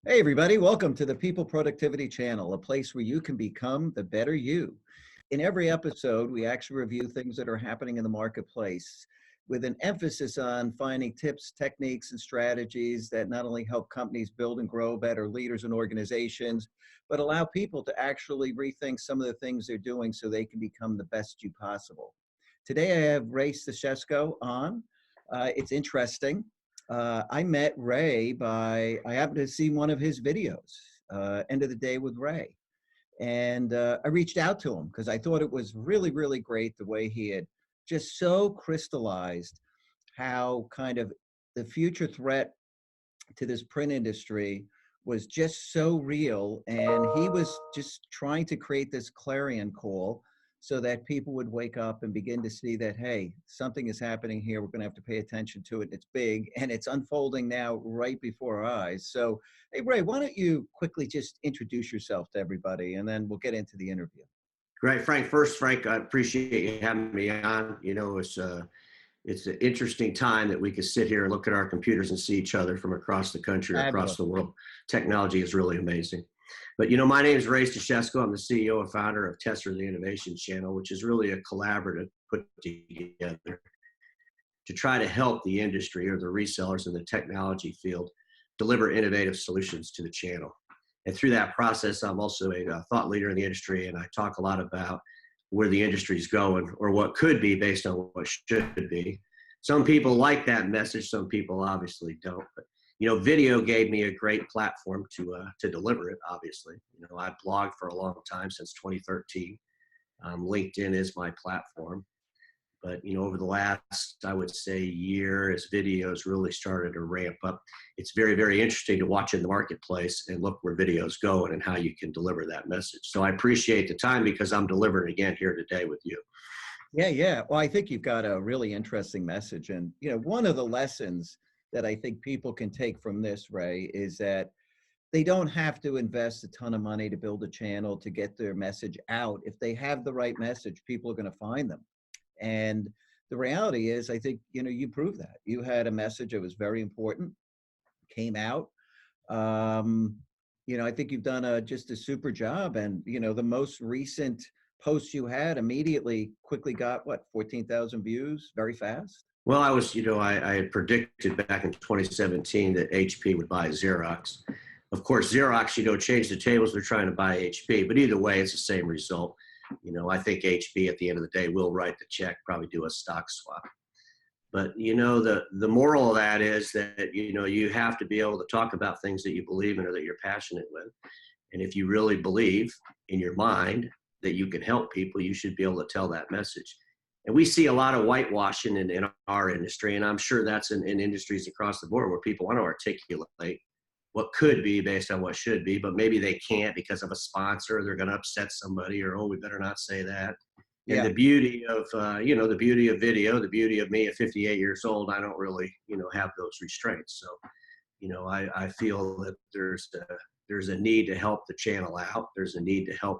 Hey, everybody, welcome to the People Productivity Channel, a place where you can become the better you. In every episode, we actually review things that are happening in the marketplace with an emphasis on finding tips, techniques, and strategies that not only help companies build and grow better leaders and organizations, but allow people to actually rethink some of the things they're doing so they can become the best you possible. Today, I have Ray Stasieczko on. It's interesting. I met Ray I happened to see one of his videos, End of the Day with Ray. And I reached out to him because I thought it was really, really great the way he had just so crystallized how kind of the future threat to this print industry was just so real. And he was just trying to create this clarion call so that people would wake up and begin to see that, hey, something is happening here. We're going to have to pay attention to it. It's big and it's unfolding now right before our eyes. So, hey, Ray, why don't you quickly just introduce yourself to everybody and then we'll get into the interview. Great, Frank. First, Frank, I appreciate you having me on. It's an interesting time that we could sit here and look at our computers and see each other from across the country or across Fabulous. the world. Technology is really amazing. But my name is Ray Stasieczko. I'm the CEO and founder of Tester the Innovation Channel, which is really a collaborative put together to try to help the industry or the resellers in the technology field deliver innovative solutions to the channel. And through that process, I'm also a thought leader in the industry, and I talk a lot about where the industry is going or what could be based on what should be. Some people like that message, some people obviously don't. But video gave me a great platform to deliver it. Obviously, I've blogged for a long time since 2013. LinkedIn is my platform. But over the last, I would say, year, as videos really started to ramp up, it's very, very interesting to watch in the marketplace and look where videos go and how you can deliver that message. So I appreciate the time because I'm delivering again here today with you. Yeah, yeah. Well, I think you've got a really interesting message. And, one of the lessons that I think people can take from this, Ray, is that they don't have to invest a ton of money to build a channel to get their message out. If they have the right message, people are going to find them. And the reality is, I think, you proved that. You had a message that was very important, came out. I think you've done just a super job. And, the most recent post you had immediately quickly got, what, 14,000 views very fast? Well, I had predicted back in 2017 that HP would buy Xerox. Of course, Xerox, changed the tables. They're trying to buy HP, but either way, it's the same result. I think HP at the end of the day will write the check, probably do a stock swap. But the moral of that is that you have to be able to talk about things that you believe in or that you're passionate with. And if you really believe in your mind that you can help people, you should be able to tell that message. And we see a lot of whitewashing in our industry, and I'm sure that's in industries across the board where people want to articulate what could be based on what should be, but maybe they can't because of a sponsor. They're going to upset somebody, or we better not say that. And Yeah. the beauty of the beauty of video, the beauty of me at 58 years old, I don't really have those restraints. So I feel that there's a need to help the channel out. There's a need to help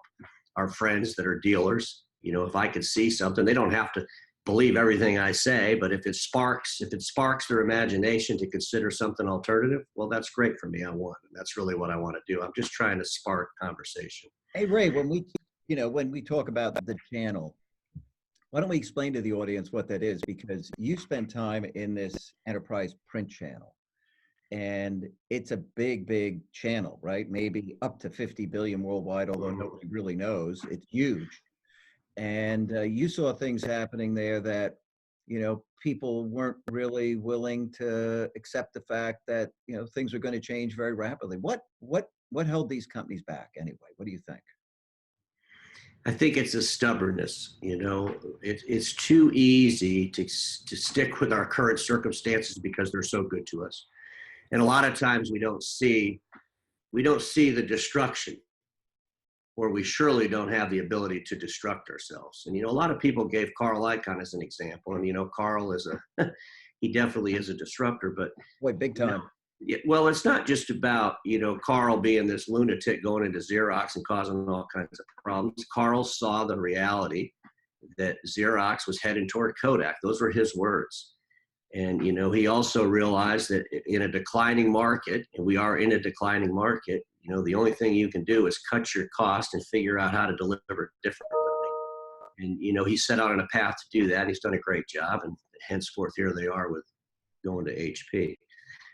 our friends that are dealers. If I could see something, they don't have to believe everything I say, but if it sparks their imagination to consider something alternative, well, that's great for me. And that's really what I want to do. I'm just trying to spark conversation. Hey, Ray, when we talk about the channel, why don't we explain to the audience what that is? Because you spend time in this enterprise print channel, and it's a big, big channel, right? Maybe up to 50 billion worldwide, although nobody really knows. It's huge. And you saw things happening there that, people weren't really willing to accept the fact that, things are going to change very rapidly. What held these companies back anyway? What do you think? I think it's a stubbornness. It's too easy to stick with our current circumstances because they're so good to us. And a lot of times we don't see the destruction, or we surely don't have the ability to destruct ourselves. And a lot of people gave Carl Icahn as an example, and Carl is he definitely is a disruptor. But Boy, big time. well, it's not just about Carl being this lunatic going into Xerox and causing all kinds of problems. Carl saw the reality that Xerox was heading toward Kodak. Those were his words. And, he also realized that in a declining market, and we are in a declining market, the only thing you can do is cut your cost and figure out how to deliver differently. And, he set out on a path to do that. He's done a great job. And henceforth, here they are with going to HP.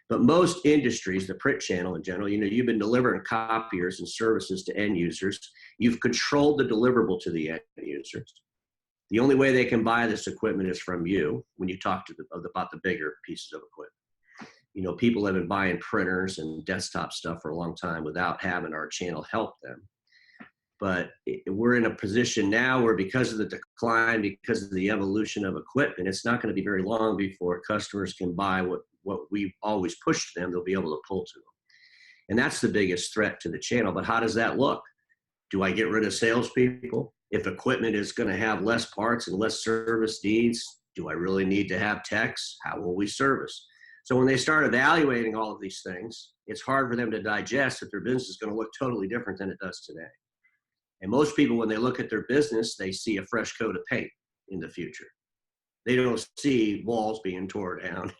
But most industries, the print channel in general, you've been delivering copiers and services to end users. You've controlled the deliverable to the end users. The only way they can buy this equipment is from you when you talk to about the bigger pieces of equipment. People have been buying printers and desktop stuff for a long time without having our channel help them. But we're in a position now where, because of the decline, because of the evolution of equipment, it's not going to be very long before customers can buy what we always push to them. They'll be able to pull to them. And that's the biggest threat to the channel. But how does that look? Do I get rid of salespeople? If equipment is going to have less parts and less service needs, do I really need to have techs? How will we service? So when they start evaluating all of these things, it's hard for them to digest that their business is going to look totally different than it does today. And most people, when they look at their business, they see a fresh coat of paint in the future. They don't see walls being torn down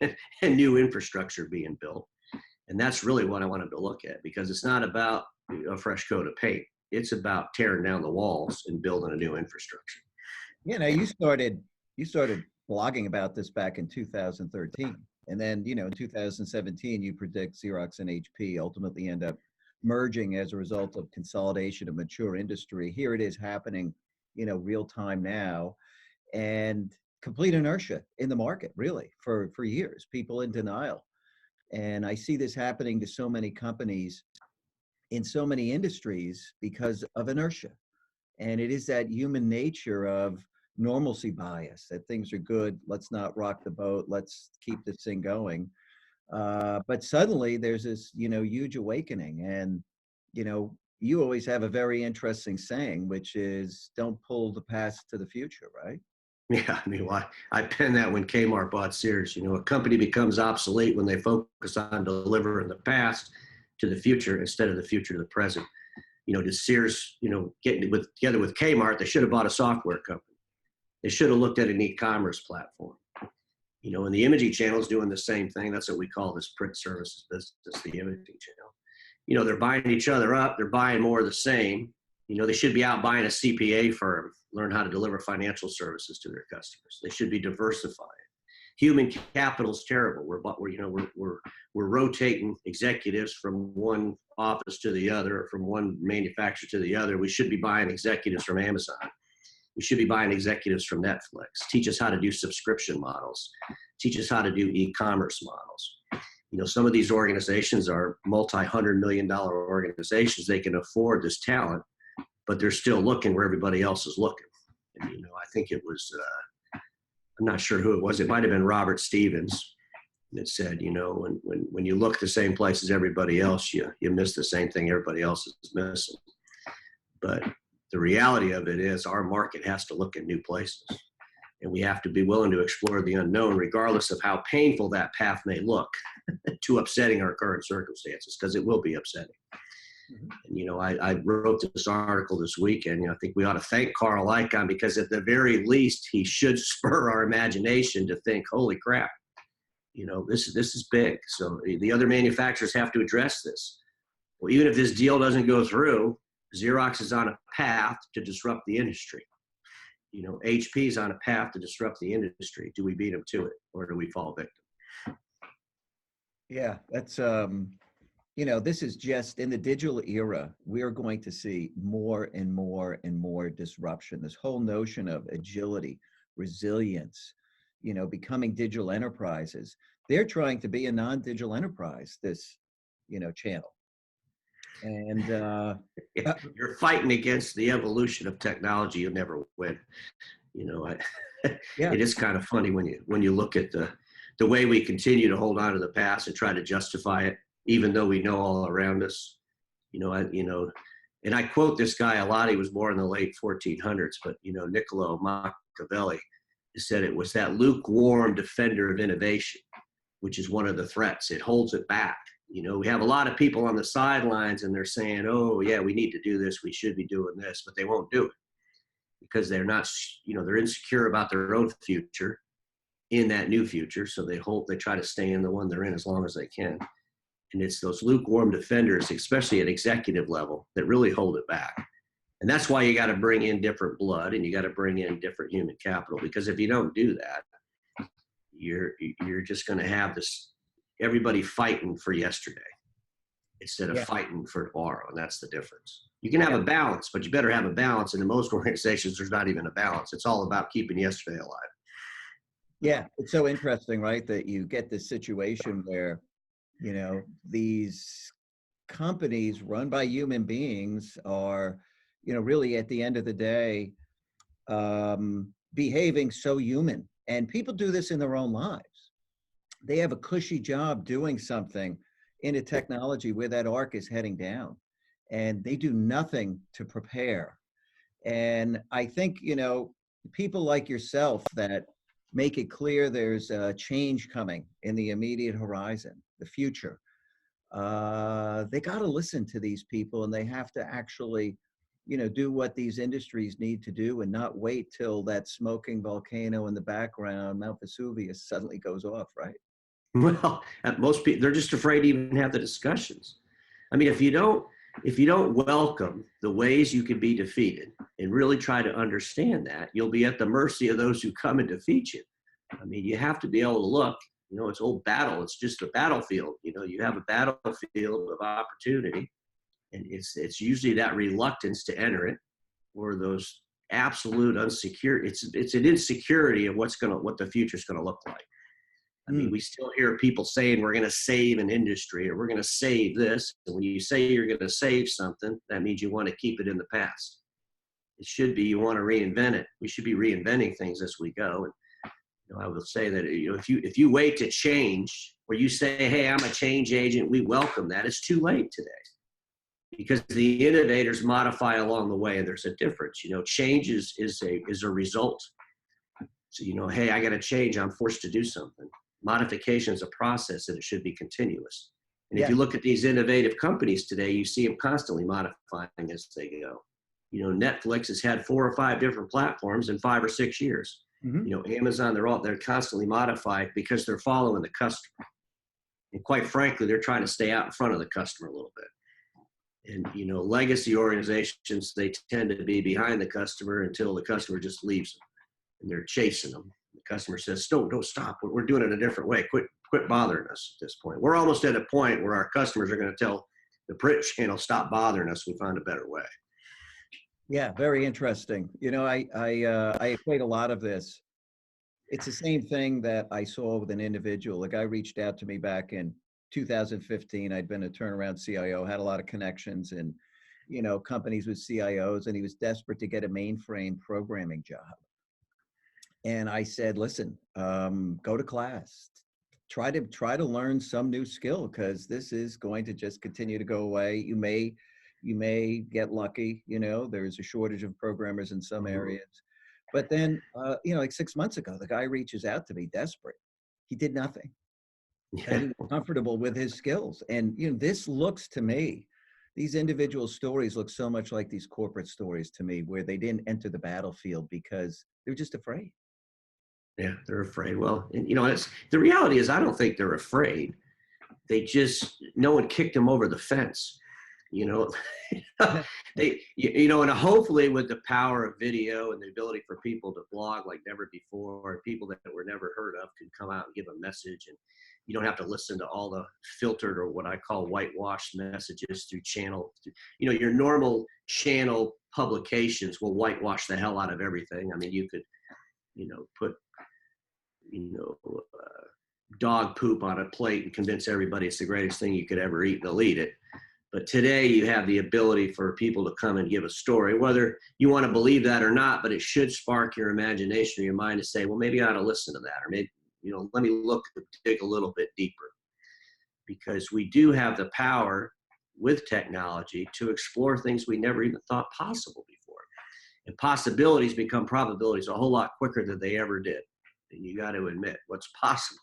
and new infrastructure being built. And that's really what I want them to look at, because it's not about a fresh coat of paint. It's about tearing down the walls and building a new infrastructure. You started blogging about this back in 2013. And then, in 2017, you predict Xerox and HP ultimately end up merging as a result of consolidation of mature industry. Here it is happening, real time now, and complete inertia in the market, really, for years, people in denial. And I see this happening to so many companies in so many industries because of inertia. And it is that human nature of normalcy bias, that things are good, let's not rock the boat, let's keep this thing going. But suddenly there's this, huge awakening. And, you always have a very interesting saying, which is, don't pull the past to the future, right? Yeah, I penned that when Kmart bought Sears. A company becomes obsolete when they focus on delivering the past to the future instead of the future to the present. To Sears, getting together with Kmart, they should have bought a software company. They should have looked at an e-commerce platform. And the imaging channel is doing the same thing. That's what we call this print services business, the imaging channel. They're buying each other up. They're buying more of the same. They should be out buying a CPA firm, learn how to deliver financial services to their customers. They should be diversifying. Human capital is terrible. We're rotating executives from one office to the other, from one manufacturer to the other. We should be buying executives from Amazon. We should be buying executives from Netflix. Teach us how to do subscription models. Teach us how to do e-commerce models. Some of these organizations are multi-$100-million organizations. They can afford this talent, but they're still looking where everybody else is looking. And, I think it was, I'm not sure who it was. It might've been Robert Stevens that said, when you look the same place as everybody else, you miss the same thing everybody else is missing. But the reality of it is our market has to look at new places, and we have to be willing to explore the unknown, regardless of how painful that path may look to upsetting our current circumstances, because it will be upsetting. And, I wrote this article this weekend. I think we ought to thank Carl Icahn, because at the very least, he should spur our imagination to think, holy crap, this is big. So the other manufacturers have to address this. Well, even if this deal doesn't go through, Xerox is on a path to disrupt the industry. HP is on a path to disrupt the industry. Do we beat them to it, or do we fall victim? Yeah, that's, this is just in the digital era, we are going to see more and more and more disruption. This whole notion of agility, resilience, becoming digital enterprises. They're trying to be a non-digital enterprise, this, channel. And you're fighting against the evolution of technology. You'll never win. Yeah. It is kind of funny when you look at the way we continue to hold on to the past and try to justify it, even though we know all around us. And I quote this guy a lot. He was born in the late 1400s, but Niccolo Machiavelli said it was that lukewarm defender of innovation, which is one of the threats. It holds it back. We have a lot of people on the sidelines, and they're saying, oh yeah, we need to do this, we should be doing this, but they won't do it because they're not, they're insecure about their own future, in that new future. So they try to stay in the one they're in as long as they can. And it's those lukewarm defenders, especially at executive level, that really hold it back. And that's why you got to bring in different blood and you got to bring in different human capital, because if you don't do that, you're just going to have this everybody fighting for yesterday instead of fighting for tomorrow. And that's the difference. You can have a balance, but you better have a balance. And in most organizations, there's not even a balance. It's all about keeping yesterday alive. Yeah, it's so interesting, right? That you get this situation where, you know, these companies run by human beings are, you know, really at the end of the day, behaving so human. And people do this in their own lives. They have a cushy job doing something in a technology where that arc is heading down, and they do nothing to prepare. And I think, you know, people like yourself that make it clear there's a change coming in the immediate horizon, the future. They got to listen to these people, and they have to actually, you know, do what these industries need to do and not wait till that smoking volcano in the background, Mount Vesuvius, suddenly goes off, right? Well, most people, they're just afraid to even have the discussions. I mean, if you don't welcome the ways you can be defeated and really try to understand that, you'll be at the mercy of those who come and defeat you. I mean, you have to be able to look, you know, it's old battle. It's just a battlefield. You know, you have a battlefield of opportunity, and it's usually that reluctance to enter it, or those absolute unsecure. It's an insecurity of what the future's going to look like. I mean, we still hear people saying we're going to save an industry or we're going to save this. And when you say you're going to save something, that means you want to keep it in the past. It should be you want to reinvent it. We should be reinventing things as we go. And you know, I will say that, you know, if you wait to change, or you say, "Hey, I'm a change agent," we welcome that. It's too late today, because the innovators modify along the way, and there's a difference. You know, change is a result. So, you know, hey, I got to change. I'm forced to do something. Modification is a process, and it should be continuous. And if you look at these innovative companies today, you see them constantly modifying as they go. You know, Netflix has had 4 or 5 different platforms in 5 or 6 years. You know, Amazon, they're constantly modified because they're following the customer. And quite frankly, they're trying to stay out in front of the customer a little bit. And, you know, legacy organizations, they tend to be behind the customer until the customer just leaves them and they're chasing them. The customer says, don't stop. We're doing it a different way. Quit bothering us at this point. We're almost at a point where our customers are going to tell the print channel, stop bothering us. We found a better way. Yeah, very interesting. You know, I equate a lot of this. It's the same thing that I saw with an individual. A guy reached out to me back in 2015. I'd been a turnaround CIO, had a lot of connections in, you know, companies with CIOs, and he was desperate to get a mainframe programming job. And I said, listen, go to class, try to learn some new skill, because this is going to just continue to go away. You may get lucky, you know, there's a shortage of programmers in some areas. But then, you know, like 6 months ago, the guy reaches out to me desperate. He did nothing. And he was comfortable with his skills. And, you know, this looks to me, these individual stories look so much like these corporate stories to me, where they didn't enter the battlefield because they're just afraid. Yeah, they're afraid. Well, and, you know, the reality is, I don't think they're afraid. No one kicked them over the fence. You know, you know, and hopefully with the power of video and the ability for people to blog like never before, people that were never heard of can come out and give a message, and you don't have to listen to all the filtered, or what I call whitewashed messages through channel. You know, your normal channel publications will whitewash the hell out of everything. I mean, you could, you know, put, you know, dog poop on a plate and convince everybody it's the greatest thing you could ever eat, and they'll eat it. But today you have the ability for people to come and give a story, whether you want to believe that or not, but it should spark your imagination or your mind to say, well, maybe I ought to listen to that, or maybe, you know, let me dig a little bit deeper, because we do have the power with technology to explore things we never even thought possible before. And possibilities become probabilities a whole lot quicker than they ever did. And you got to admit what's possible.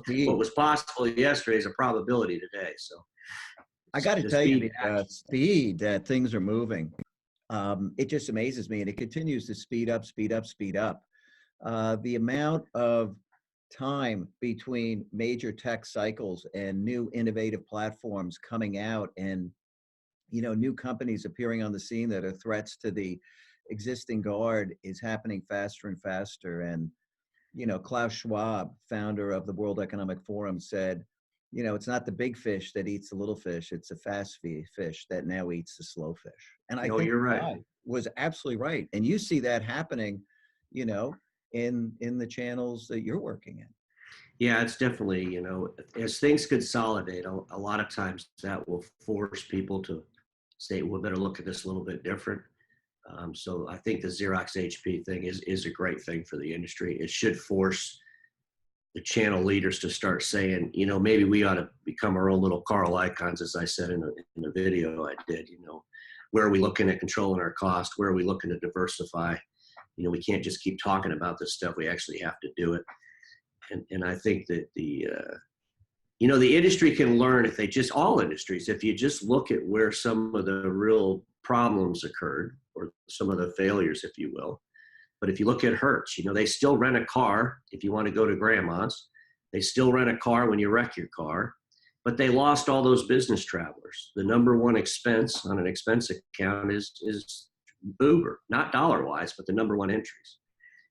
What was possible yesterday is a probability today. So I got to tell you, the speed that things are moving, it just amazes me, and it continues to speed up. The amount of time between major tech cycles and new innovative platforms coming out, and new companies appearing on the scene that are threats to the existing guard, is happening faster and faster. And Klaus Schwab, founder of the World Economic Forum, said, it's not the big fish that eats the little fish, it's a fast fish that now eats the slow fish. And I No, think you're right. that was absolutely right. And you see that happening, in the channels that you're working in. Yeah, it's definitely, as things consolidate, a lot of times that will force people to say, we better look at this a little bit different. So I think the Xerox HP thing is a great thing for the industry. It should force the channel leaders to start saying, maybe we ought to become our own little Carl Icons, as I said in the video I did. Where are we looking at controlling our cost? Where are we looking to diversify? We can't just keep talking about this stuff. We actually have to do it. And I think that the industry can learn all industries, if you just look at where some of the real problems occurred, or some of the failures, if you will. But if you look at Hertz, they still rent a car if you want to go to grandma's. They still rent a car when you wreck your car, but they lost all those business travelers. The number one expense on an expense account is Uber, not dollar-wise, but the number one entries.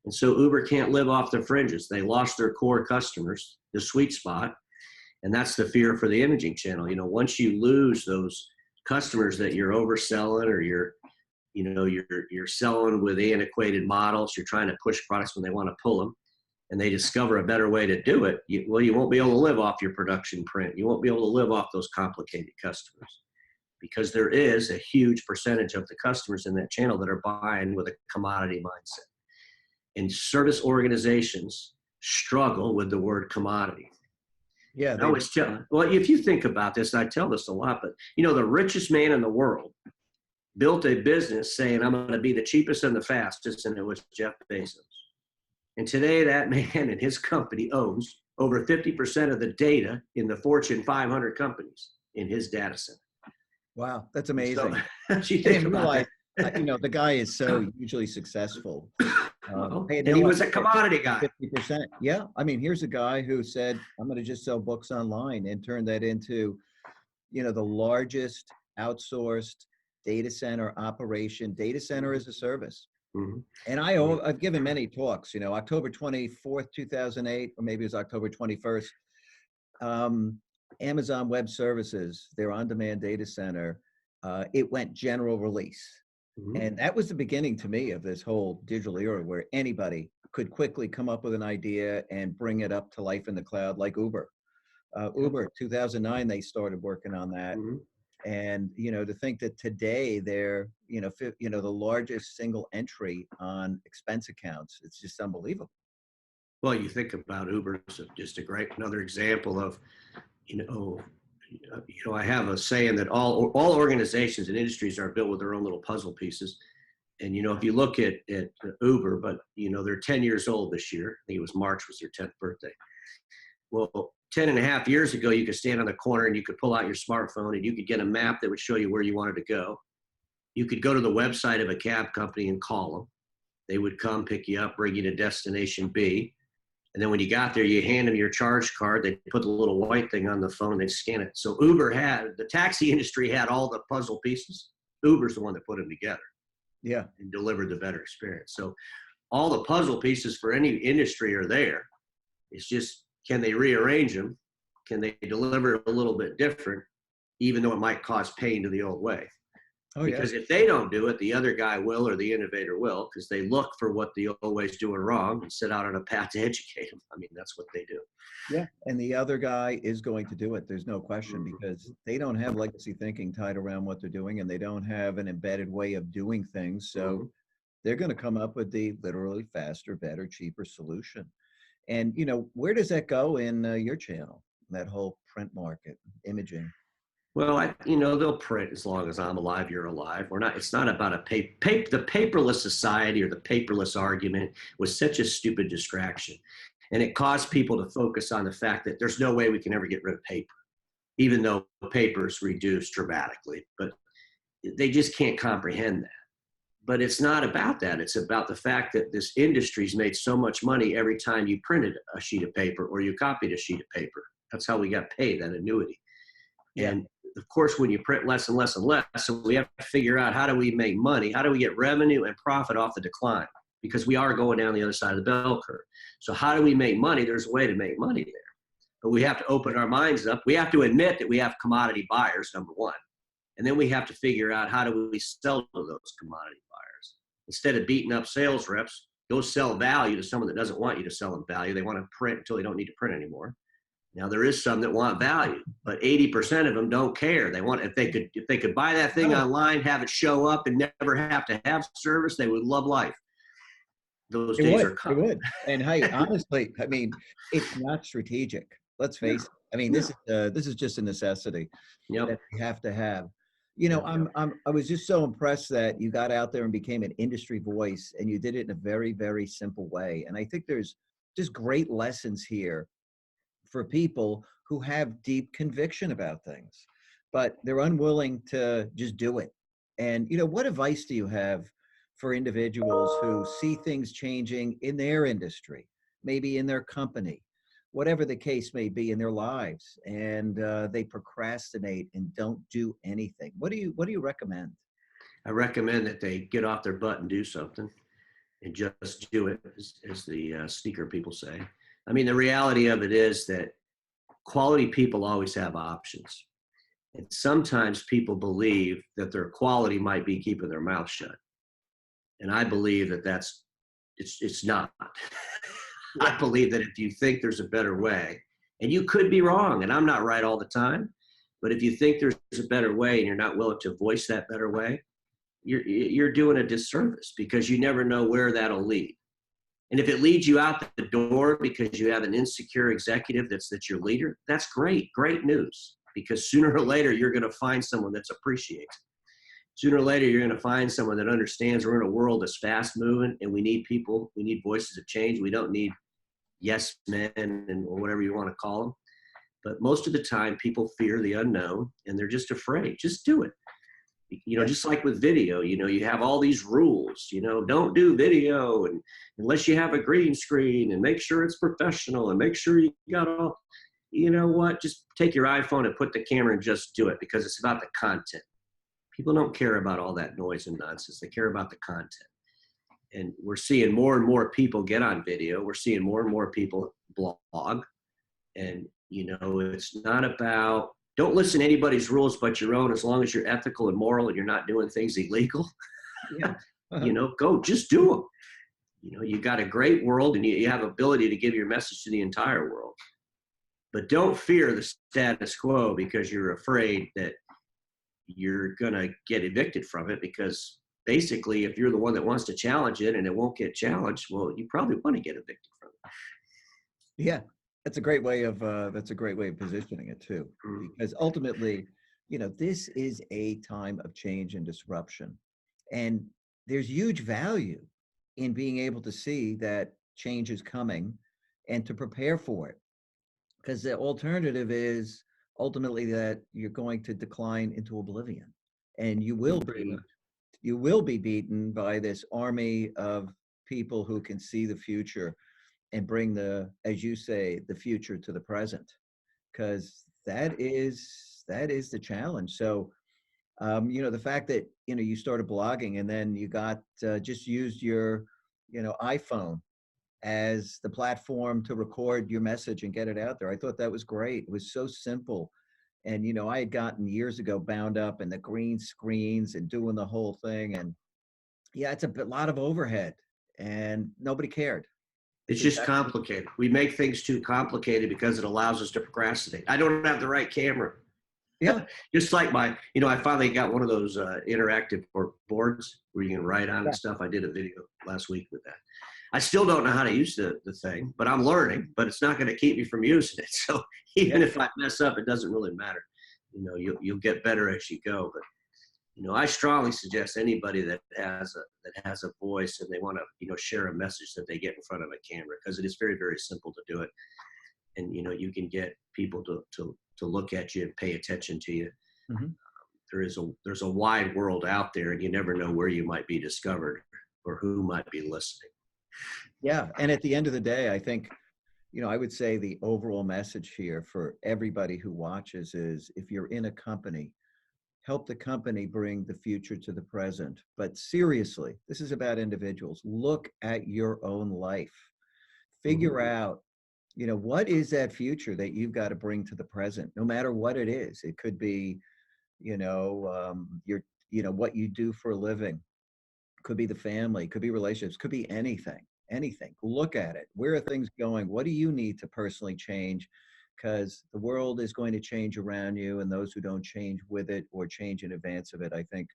And so Uber can't live off the fringes. They lost their core customers, the sweet spot, and that's the fear for the imaging channel. Once you lose those customers that you're overselling, or you're selling with antiquated models, you're trying to push products when they want to pull them, and they discover a better way to do it, you won't be able to live off your production print. You won't be able to live off those complicated customers, because there is a huge percentage of the customers in that channel that are buying with a commodity mindset. And service organizations struggle with the word commodity. Yeah. Well, if you think about this, I tell this a lot, but the richest man in the world built a business saying, I'm going to be the cheapest and the fastest, and it was Jeff Bezos. And today that man and his company owns over 50% of the data in the Fortune 500 companies in his data center. Wow, that's amazing. So, you think about that. The guy is so hugely successful. And he was a commodity guy. 50%. Yeah. I mean, here's a guy who said, I'm going to just sell books online, and turn that into, the largest outsourced data center operation, data center as a service. Mm-hmm. And I've given many talks, October 24th, 2008, or maybe it was October 21st, Amazon Web Services, their on-demand data center, it went general release. Mm-hmm. And that was the beginning to me of this whole digital era, where anybody could quickly come up with an idea and bring it up to life in the cloud, like Uber. Uber, 2009, they started working on that. Mm-hmm. And, to think that today they're, the largest single entry on expense accounts, it's just unbelievable. Well, you think about Uber as just another example of, I have a saying that all organizations and industries are built with their own little puzzle pieces. And, if you look at Uber, but, they're 10 years old this year. I think it was March was their 10th birthday. Well, 10 and a half years ago, you could stand on the corner and you could pull out your smartphone and you could get a map that would show you where you wanted to go. You could go to the website of a cab company and call them. They would come pick you up, bring you to destination B. And then when you got there, you hand them your charge card. They put the little white thing on the phone. They scan it. So the taxi industry had all the puzzle pieces. Uber's the one that put them together. Yeah. And delivered the better experience. So all the puzzle pieces for any industry are there. It's just, can they rearrange them? Can they deliver it a little bit different, even though it might cause pain to the old way? Oh, because if they don't do it, the other guy will, or the innovator will, because they look for what the old way's doing wrong and set out on a path to educate them. I mean, that's what they do. Yeah, and the other guy is going to do it. There's no question, because they don't have legacy thinking tied around what they're doing, and they don't have an embedded way of doing things. So they're going to come up with the literally faster, better, cheaper solution. And, where does that go in your channel, that whole print market, imaging? Well, they'll print as long as I'm alive, you're alive. It's not about the Paperless Society or the paperless argument was such a stupid distraction. And it caused people to focus on the fact that there's no way we can ever get rid of paper, even though paper's reduced dramatically. But they just can't comprehend that. But it's not about that. It's about the fact that this industry's made so much money every time you printed a sheet of paper or you copied a sheet of paper. That's how we got paid, that annuity. Yeah. And of course, when you print less and less and less, so we have to figure out, how do we make money? How do we get revenue and profit off the decline? Because we are going down the other side of the bell curve. So how do we make money? There's a way to make money there. But we have to open our minds up. We have to admit that we have commodity buyers, number one. And then we have to figure out, how do we sell to those commodity buyers? Instead of beating up sales reps, go sell value to someone that doesn't want you to sell them value. They want to print until they don't need to print anymore. Now, there is some that want value, but 80% of them don't care. They want, if they could buy that thing online, have it show up and never have to have service, they would love life. Those days are coming. It would. And hey, honestly, I mean, it's not strategic. Let's face it. I mean, this is just a necessity that we have to have. You know, I was just so impressed that you got out there and became an industry voice, and you did it in a very, very simple way. And I think there's just great lessons here for people who have deep conviction about things, but they're unwilling to just do it. And, you know, what advice do you have for individuals who see things changing in their industry, maybe in their company, whatever the case may be in their lives, and they procrastinate and don't do anything? What do you recommend? I recommend that they get off their butt and do something, and just do it, as the sneaker people say. I mean, the reality of it is that quality people always have options. And sometimes people believe that their quality might be keeping their mouth shut. And I believe that it's not. I believe that if you think there's a better way, and you could be wrong, and I'm not right all the time, but if you think there's a better way and you're not willing to voice that better way, you're doing a disservice, because you never know where that'll lead. And if it leads you out the door because you have an insecure executive that's your leader, that's great news, because sooner or later you're going to find someone that's appreciates. Sooner or later you're going to find someone that understands we're in a world that's fast moving, and we need people, we need voices of change. We don't need yes men or whatever you want to call them. But most of the time people fear the unknown, and they're just afraid. Just do it. You know, just like with video, you know, you have all these rules, you know, don't do video and unless you have a green screen, and make sure it's professional, and make sure you got all, you know what, just take your iPhone and put the camera and just do it, because it's about the content. People don't care about all that noise and nonsense. They care about the content. And we're seeing more and more people get on video. We're seeing more and more people blog. And, you know, it's not about, don't listen to anybody's rules but your own, as long as you're ethical and moral and you're not doing things illegal. Yeah. You know, just do them. You know, you got a great world, and you have ability to give your message to the entire world. But don't fear the status quo because you're afraid that you're going to get evicted from it, because basically if you're the one that wants to challenge it and it won't get challenged, well, you probably want to get evicted from it. Yeah. That's a great way of positioning it too, because ultimately, you know, this is a time of change and disruption, and there's huge value in being able to see that change is coming and to prepare for it, because the alternative is ultimately that you're going to decline into oblivion, and you will be beaten by this army of people who can see the future and bring as you say, the future to the present, because that is the challenge. So, you know, the fact that, you know, you started blogging and then you got just used your, you know, iPhone as the platform to record your message and get it out there. I thought that was great. It was so simple. And, you know, I had gotten years ago bound up in the green screens and doing the whole thing. And yeah, it's a lot of overhead, and nobody cared. It's just complicated. We make things too complicated because it allows us to procrastinate. I don't have the right camera. Yeah. Just like I finally got one of those interactive boards where you can write on and stuff. I did a video last week with that. I still don't know how to use the thing, but I'm learning, but it's not going to keep me from using it. So even if I mess up, it doesn't really matter. You know, you'll get better as you go. But, you know, I strongly suggest anybody that has a voice and they want to, you know, share a message, that they get in front of a camera, because it is very, very simple to do it. And, you know, you can get people to look at you and pay attention to you. there's a wide world out there, and you never know where you might be discovered or who might be listening. Yeah. And at the end of the day, I think, I would say the overall message here for everybody who watches is, if you're in a company, help the company bring the future to the present. But seriously, this is about individuals. Look at your own life. Figure out, what is that future that you've got to bring to the present, no matter what it is. It could be, what you do for a living, could be the family, could be relationships, could be anything. Look at it. Where are things going? What do you need to personally change? Because the world is going to change around you, and those who don't change with it or change in advance of it, I think,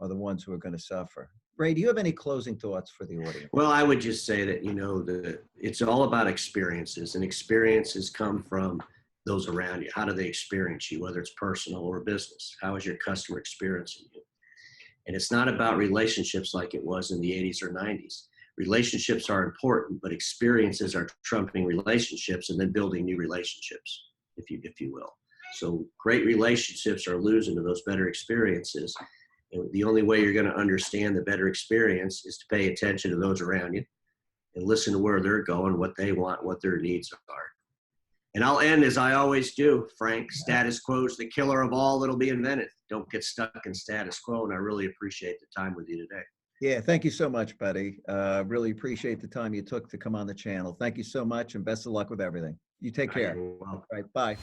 are the ones who are going to suffer. Ray, do you have any closing thoughts for the audience? Well, I would just say that, it's all about experiences, and experiences come from those around you. How do they experience you, whether it's personal or business? How is your customer experiencing you? And it's not about relationships like it was in the 80s or 90s. Relationships are important, but experiences are trumping relationships, and then building new relationships, if you will. So great relationships are losing to those better experiences. And the only way you're going to understand the better experience is to pay attention to those around you and listen to where they're going, what they want, what their needs are. And I'll end as I always do, Frank. Status quo is the killer of all that'll be invented. Don't get stuck in status quo. And I really appreciate the time with you today. Yeah, thank you so much, buddy. Really appreciate the time you took to come on the channel. Thank you so much, and best of luck with everything. You take care. Well. All right, bye.